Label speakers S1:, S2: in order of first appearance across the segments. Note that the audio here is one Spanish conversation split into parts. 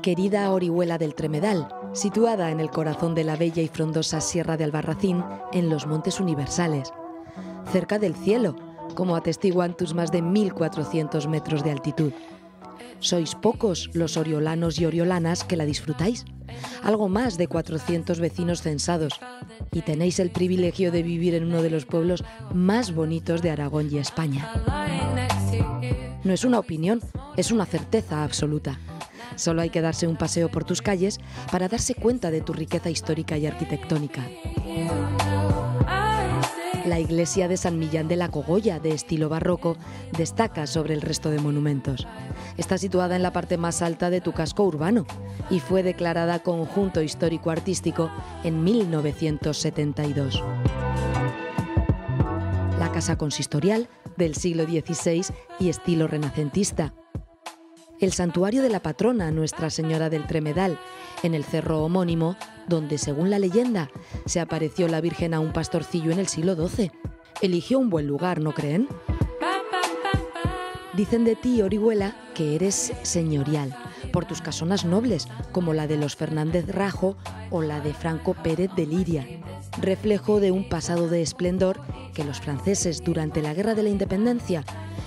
S1: Querida Orihuela del Tremedal, situada en el corazón de la bella y frondosa Sierra de Albarracín, en los Montes Universales, cerca del cielo, como atestiguan tus más de 1.400 metros de altitud. Sois pocos los oriolanos y oriolanas que la disfrutáis, algo más de 400 vecinos censados, y tenéis el privilegio de vivir en uno de los pueblos más bonitos de Aragón y España. No es una opinión, es una certeza absoluta. Solo hay que darse un paseo por tus calles para darse cuenta de tu riqueza histórica y arquitectónica. La iglesia de San Millán de la Cogolla, de estilo barroco, destaca sobre el resto de monumentos. Está situada en la parte más alta de tu casco urbano y fue declarada Conjunto Histórico-Artístico en 1972. La casa consistorial, del siglo XVI y estilo renacentista. El santuario de la patrona Nuestra Señora del Tremedal, en el cerro homónimo, donde, según la leyenda, se apareció la Virgen a un pastorcillo en el siglo XII. Eligió un buen lugar, ¿no creen? Dicen de ti, Orihuela, que eres señorial, por tus casonas nobles, como la de los Fernández Rajo o la de Franco Pérez de Liria, reflejo de un pasado de esplendor que los franceses, durante la Guerra de la Independencia,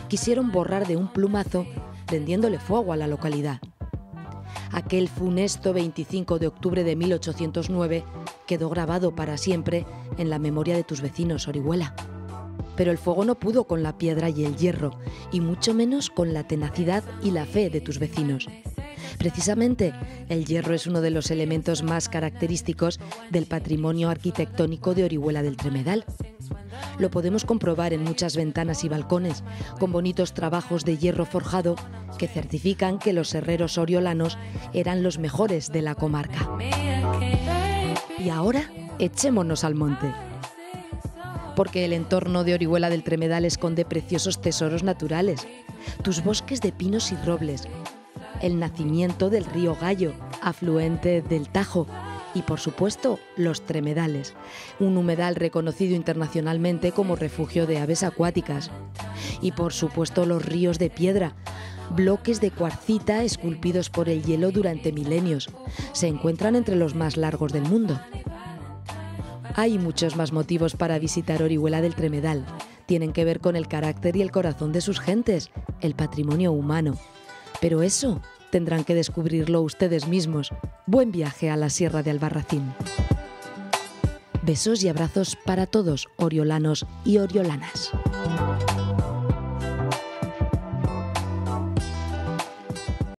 S1: quisieron borrar de un plumazo, prendiéndole fuego a la localidad. Aquel funesto 25 de octubre de 1809 quedó grabado para siempre en la memoria de tus vecinos, Orihuela. Pero el fuego no pudo con la piedra y el hierro, y mucho menos con la tenacidad y la fe de tus vecinos. Precisamente, el hierro es uno de los elementos más característicos del patrimonio arquitectónico de Orihuela del Tremedal. Lo podemos comprobar en muchas ventanas y balcones, con bonitos trabajos de hierro forjado que certifican que los herreros oriolanos eran los mejores de la comarca. Y ahora, echémonos al monte. Porque el entorno de Orihuela del Tremedal esconde preciosos tesoros naturales, tus bosques de pinos y robles, el nacimiento del río Gallo, afluente del Tajo, y por supuesto los Tremedales, un humedal reconocido internacionalmente como refugio de aves acuáticas. Y por supuesto los ríos de piedra, bloques de cuarcita esculpidos por el hielo durante milenios, se encuentran entre los más largos del mundo. Hay muchos más motivos para visitar Orihuela del Tremedal. Tienen que ver con el carácter y el corazón de sus gentes, el patrimonio humano. Pero eso tendrán que descubrirlo ustedes mismos. Buen viaje a la Sierra de Albarracín. Besos y abrazos para todos, oriolanos y oriolanas.